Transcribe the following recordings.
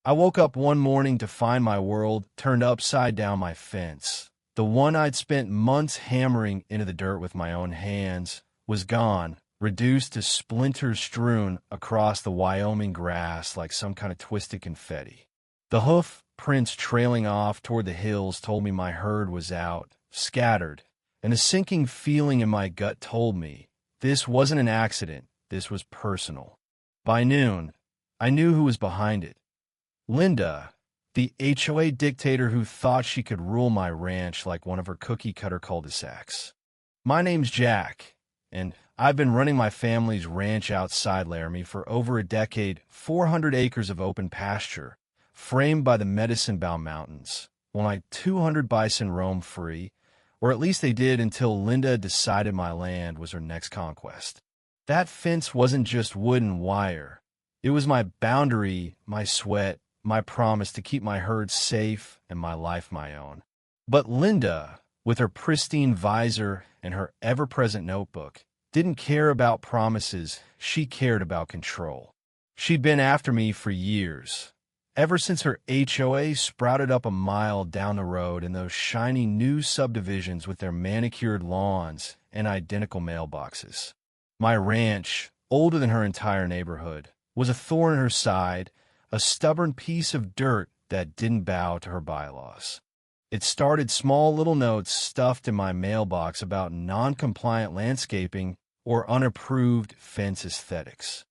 I woke up one morning to find my world turned upside down my fence. The one I'd spent months hammering into the dirt with my own hands was gone, reduced to splinters strewn across the Wyoming grass like some kind of twisted confetti. The hoof prints trailing off toward the hills told me my herd was out, scattered, and a sinking feeling in my gut told me this wasn't an accident, this was personal. By noon, I knew who was behind it. Linda, the HOA dictator who thought she could rule my ranch like one of her cookie-cutter cul-de-sacs. My name's Jack, and I've been running my family's ranch outside Laramie for over a decade, 400 acres of open pasture, framed by the Medicine Bow Mountains, while like 200 bison roam free, or at least they did until Linda decided my land was her next conquest. That fence wasn't just wood and wire. It was my boundary, my sweat, my promise to keep my herd safe and my life my own. But Linda, with her pristine visor and her ever-present notebook, didn't care about promises, she cared about control. She'd been after me for years, ever since her HOA sprouted up a mile down the road in those shiny new subdivisions with their manicured lawns and identical mailboxes. My ranch, older than her entire neighborhood, was a thorn in her side, a stubborn piece of dirt that didn't bow to her bylaws. It started small little notes stuffed in my mailbox about non-compliant landscaping or unapproved fence aesthetics.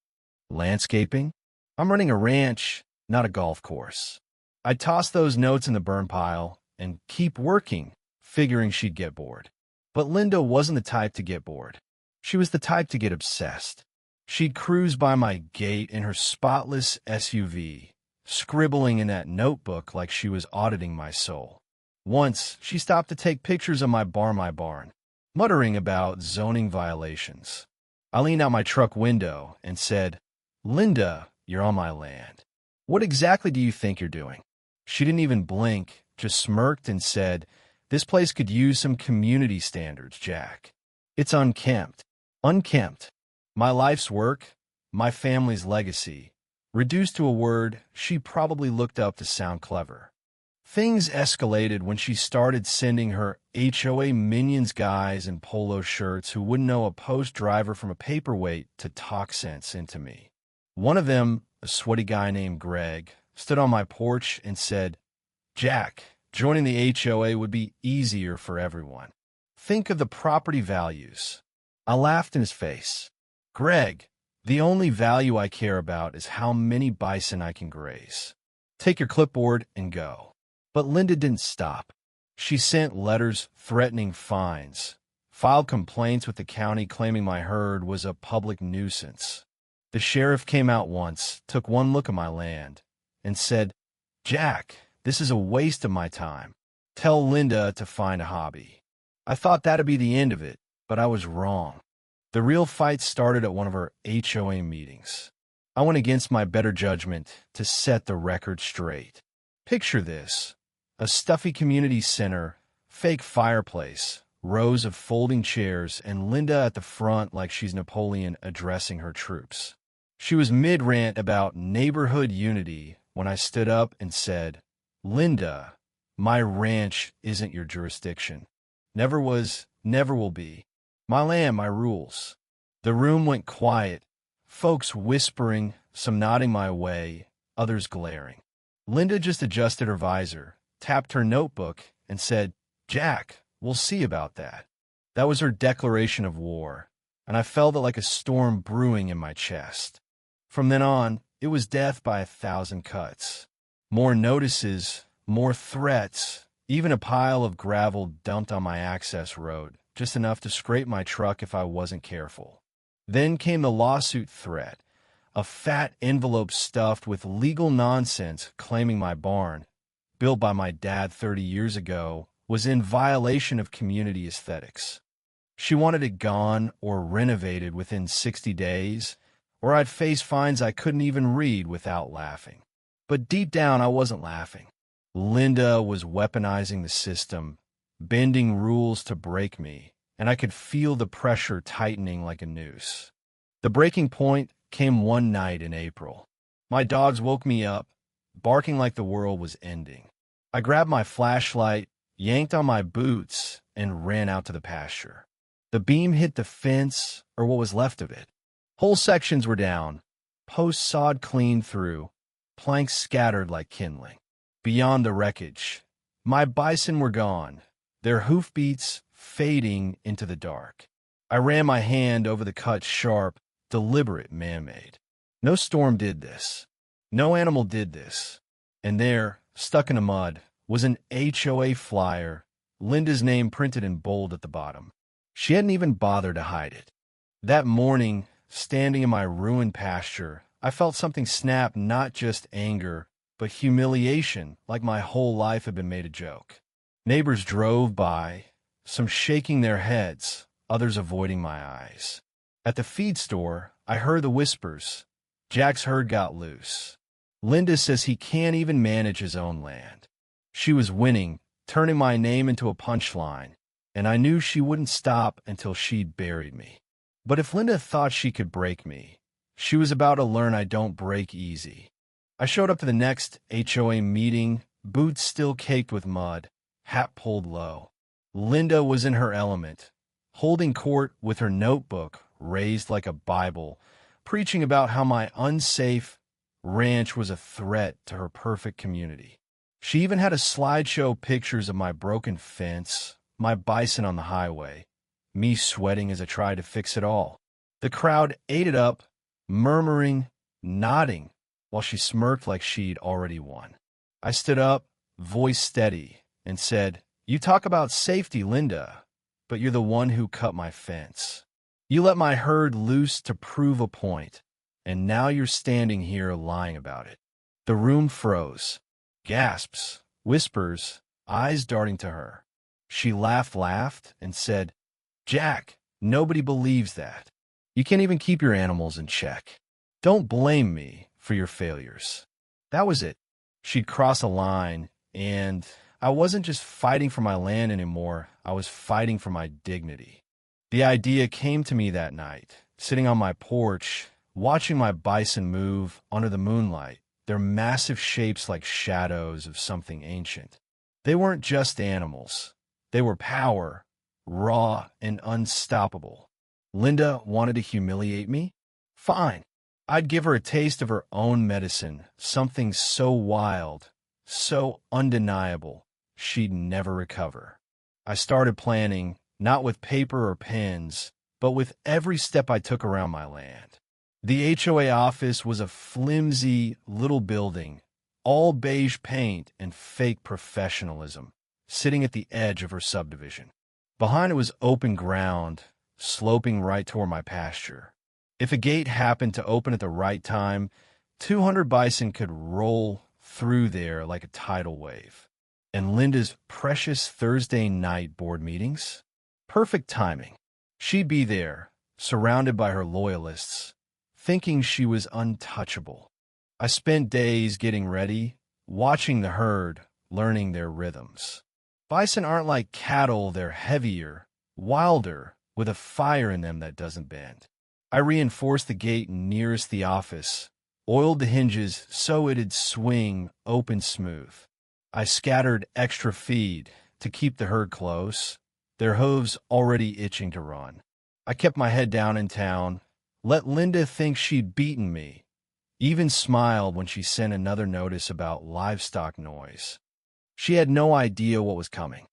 Landscaping? I'm running a ranch, not a golf course. I'd toss those notes in the burn pile and keep working, figuring she'd get bored. But Linda wasn't the type to get bored. She was the type to get obsessed. She'd cruise by my gate in her spotless SUV, scribbling in that notebook like she was auditing my soul. Once, she stopped to take pictures of my barn, muttering about zoning violations. I leaned out my truck window and said, "Linda, you're on my land. What exactly do you think you're doing?" She didn't even blink, just smirked and said, "This place could use some community standards, Jack. It's unkempt. Unkempt. My life's work, my family's legacy." Reduced to a word she probably looked up to sound clever. Things escalated when she started sending her HOA minions guys in polo shirts who wouldn't know a post driver from a paperweight to talk sense into me. One of them, a sweaty guy named Greg, stood on my porch and said, "Jack, joining the HOA would be easier for everyone. Think of the property values." I laughed in his face. "Greg, the only value I care about is how many bison I can graze. Take your clipboard and go." But Linda didn't stop. She sent letters threatening fines, filed complaints with the county claiming my herd was a public nuisance. The sheriff came out once, took one look at my land, and said, "Jack, this is a waste of my time. Tell Linda to find a hobby." I thought that'd be the end of it, but I was wrong. The real fight started at one of her HOA meetings. I went against my better judgment to set the record straight. Picture this: a stuffy community center, fake fireplace, rows of folding chairs, and Linda at the front like she's Napoleon addressing her troops. She was mid-rant about neighborhood unity when I stood up and said, "Linda, my ranch isn't your jurisdiction. Never was, never will be. My land, my rules." The room went quiet, folks whispering, some nodding my way, others glaring. Linda just adjusted her visor, tapped her notebook, and said, "Jack, we'll see about that." That was her declaration of war, and I felt it like a storm brewing in my chest. From then on, it was death by 1,000 cuts. More notices, more threats, even a pile of gravel dumped on my access road, just enough to scrape my truck if I wasn't careful. Then came the lawsuit threat, a fat envelope stuffed with legal nonsense claiming my barn, built by my dad 30 years ago, was in violation of community aesthetics. She wanted it gone or renovated within 60 days, or I'd face fines I couldn't even read without laughing. But deep down, I wasn't laughing. Linda was weaponizing the system, bending rules to break me, and I could feel the pressure tightening like a noose. The breaking point came one night in April. My dogs woke me up, barking like the world was ending. I grabbed my flashlight, yanked on my boots, and ran out to the pasture. The beam hit the fence, or what was left of it. Whole sections were down, posts sawed clean through, planks scattered like kindling. Beyond the wreckage, my bison were gone, their hoofbeats fading into the dark. I ran my hand over the cut sharp, deliberate man-made. No storm did this. No animal did this. And there, stuck in the mud, was an HOA flyer, Linda's name printed in bold at the bottom. She hadn't even bothered to hide it. That morning, standing in my ruined pasture, I felt something snap, not just anger, but humiliation, like my whole life had been made a joke. Neighbors drove by, some shaking their heads, others avoiding my eyes. At the feed store, I heard the whispers. Jack's herd got loose. Linda says he can't even manage his own land. She was winning, turning my name into a punchline, and I knew she wouldn't stop until she'd buried me. But if Linda thought she could break me, she was about to learn I don't break easy. I showed up to the next HOA meeting, boots still caked with mud, hat pulled low. Linda was in her element, holding court with her notebook raised like a Bible, preaching about how my unsafe ranch was a threat to her perfect community. She even had a slideshow pictures of my broken fence, my bison on the highway, me sweating as I tried to fix it all. The crowd ate it up, murmuring, nodding, while she smirked like she'd already won. I stood up, voice steady, and said, "You talk about safety, Linda, but you're the one who cut my fence. You let my herd loose to prove a point, and now you're standing here lying about it." The room froze. Gasps, whispers, eyes darting to her. She laughed, and said, "Jack, nobody believes that. You can't even keep your animals in check. Don't blame me for your failures." That was it. She'd crossed a line, and I wasn't just fighting for my land anymore, I was fighting for my dignity. The idea came to me that night, sitting on my porch, watching my bison move under the moonlight, their massive shapes like shadows of something ancient. They weren't just animals. They were power, raw and unstoppable. Linda wanted to humiliate me? Fine. I'd give her a taste of her own medicine, something so wild, so undeniable, she'd never recover. I started planning, not with paper or pens, but with every step I took around my land. The HOA office was a flimsy little building, all beige paint and fake professionalism, sitting at the edge of her subdivision. Behind it was open ground, sloping right toward my pasture. If a gate happened to open at the right time, 200 bison could roll through there like a tidal wave. And Linda's precious Thursday night board meetings? Perfect timing. She'd be there, surrounded by her loyalists, thinking she was untouchable. I spent days getting ready, watching the herd, learning their rhythms. Bison aren't like cattle, they're heavier, wilder, with a fire in them that doesn't bend. I reinforced the gate nearest the office, oiled the hinges so it'd swing open smooth. I scattered extra feed to keep the herd close, their hooves already itching to run. I kept my head down in town, let Linda think she'd beaten me, even smiled when she sent another notice about livestock noise. She had no idea what was coming.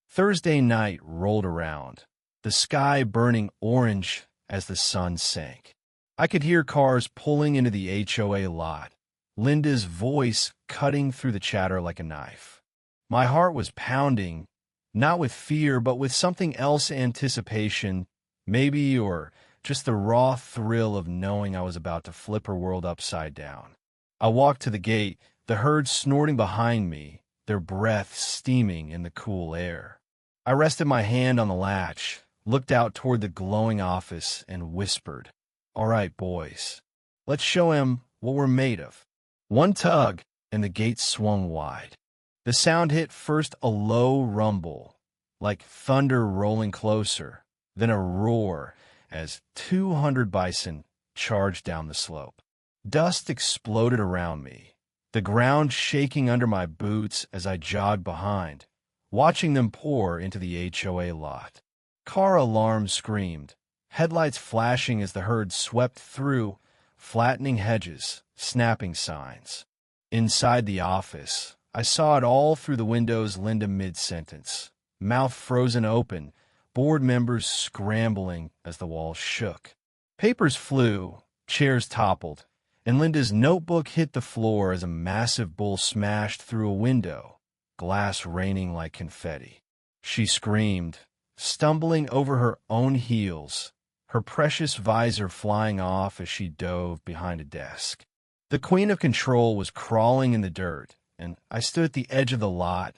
Thursday night rolled around, the sky burning orange as the sun sank. I could hear cars pulling into the HOA lot, Linda's voice cutting through the chatter like a knife. My heart was pounding, not with fear, but with something else, anticipation, maybe, or just the raw thrill of knowing I was about to flip her world upside down. I walked to the gate, the herd snorting behind me, their breath steaming in the cool air. I rested my hand on the latch, looked out toward the glowing office, and whispered, "All right, boys, let's show him what we're made of." One tug, and the gate swung wide. The sound hit first a low rumble, like thunder rolling closer, then a roar as 200 bison charged down the slope. Dust exploded around me, the ground shaking under my boots as I jogged behind, watching them pour into the HOA lot. Car alarms screamed, headlights flashing as the herd swept through, flattening hedges, snapping signs. Inside the office, I saw it all through the windows. Linda mid-sentence, mouth frozen open, board members scrambling as the walls shook. Papers flew, chairs toppled, and Linda's notebook hit the floor as a massive bull smashed through a window, glass raining like confetti. She screamed, stumbling over her own heels, her precious visor flying off as she dove behind a desk. The queen of control was crawling in the dirt, and I stood at the edge of the lot,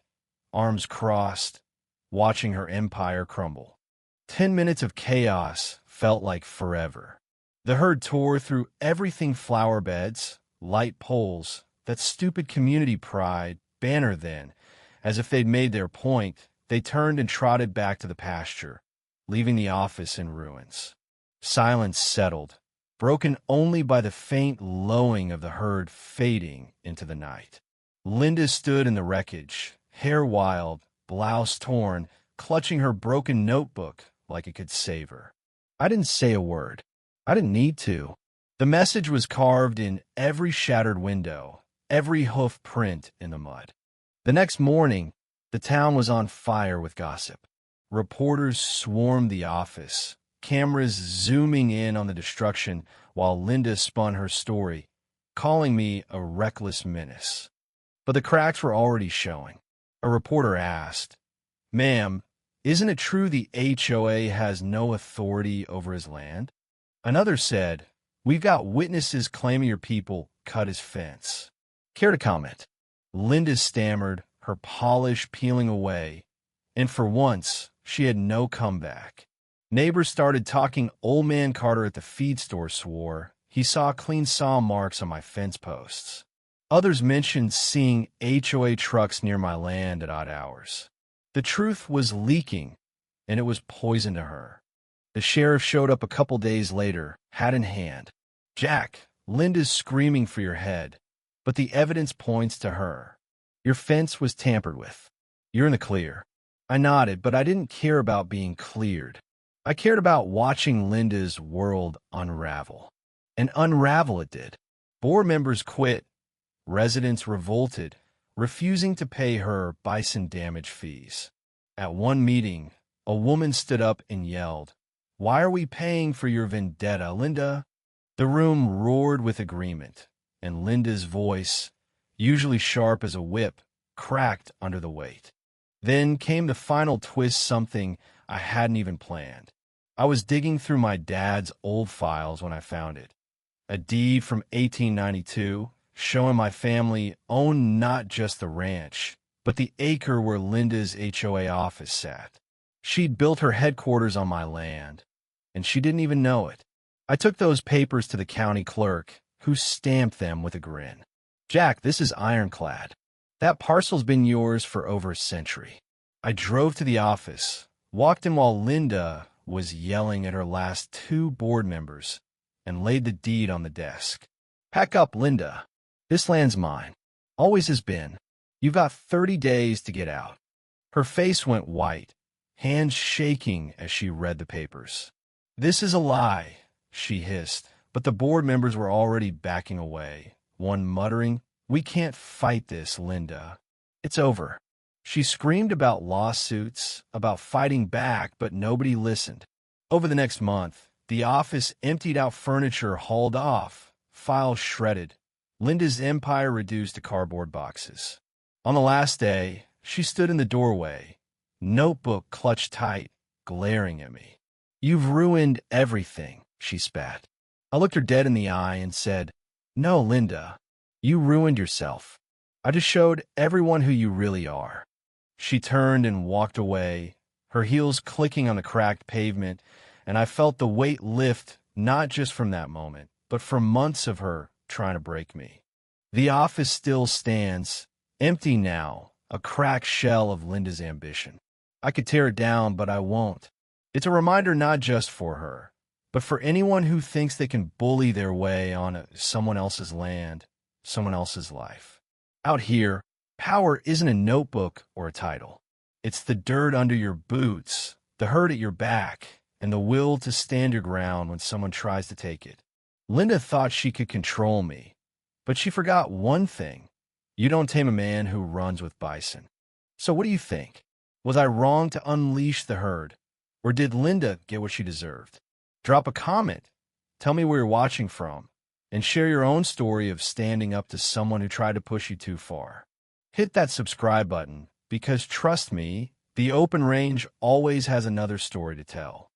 arms crossed, watching her empire crumble. 10 minutes of chaos felt like forever. The herd tore through everything: flower beds, light poles, that stupid community pride banner. Then, as if they'd made their point, they turned and trotted back to the pasture, leaving the office in ruins. Silence settled, broken only by the faint lowing of the herd fading into the night. Linda stood in the wreckage, hair wild, blouse torn, clutching her broken notebook like it could save her. I didn't say a word. I didn't need to. The message was carved in every shattered window, every hoof print in the mud. The next morning, the town was on fire with gossip. Reporters swarmed the office, cameras zooming in on the destruction while Linda spun her story, calling me a reckless menace. But the cracks were already showing. A reporter asked, "Ma'am, isn't it true the HOA has no authority over his land?" Another said, "We've got witnesses claiming your people cut his fence." Care to comment? Linda stammered, her polish peeling away, and for once, she had no comeback. Neighbors started talking. Old man Carter at the feed store swore he saw clean saw marks on my fence posts. Others mentioned seeing HOA trucks near my land at odd hours. The truth was leaking, and it was poison to her. The sheriff showed up a couple days later, hat in hand. "Jack, Linda's screaming for your head, but the evidence points to her. Your fence was tampered with. You're in the clear." I nodded, but I didn't care about being cleared. I cared about watching Linda's world unravel. And unravel it did. Board members quit. Residents revolted, refusing to pay her Bison damage fees. At one meeting, a woman stood up and yelled, "Why are we paying for your vendetta, Linda?" The room roared with agreement, and Linda's voice, usually sharp as a whip, cracked under the weight. Then came the final twist, something I hadn't even planned. I was digging through my dad's old files when I found it. A deed from 1892 showing my family owned not just the ranch, but the acre where Linda's HOA office sat. She'd built her headquarters on my land, and she didn't even know it. I took those papers to the county clerk, who stamped them with a grin. "Jack, this is ironclad. That parcel's been yours for over a century." I drove to the office, walked in while Linda was yelling at her last 2 board members, and laid the deed on the desk. "Pack up, Linda. This land's mine. Always has been. You've got 30 days to get out." Her face went white, hands shaking as she read the papers. "This is a lie," she hissed, but the board members were already backing away, one muttering, "We can't fight this, Linda. It's over." She screamed about lawsuits, about fighting back, but nobody listened. Over the next month, the office emptied out, furniture hauled off, files shredded, Linda's empire reduced to cardboard boxes. On the last day, she stood in the doorway, notebook clutched tight, glaring at me. "You've ruined everything," she spat. I looked her dead in the eye and said, "No, Linda, you ruined yourself. I just showed everyone who you really are." She turned and walked away, her heels clicking on the cracked pavement, and I felt the weight lift, not just from that moment, but from months of her trying to break me. The office still stands, empty now, a cracked shell of Linda's ambition. I could tear it down, but I won't. It's a reminder not just for her, but for anyone who thinks they can bully their way on someone else's land, someone else's life. Out here, power isn't a notebook or a title. It's the dirt under your boots, the hurt at your back, and the will to stand your ground when someone tries to take it. Linda thought she could control me, but she forgot one thing. You don't tame a man who runs with Bison. So what do you think? Was I wrong to unleash the herd, or did Linda get what she deserved? Drop a comment, tell me where you're watching from, and share your own story of standing up to someone who tried to push you too far. Hit that subscribe button, because trust me, the open range always has another story to tell.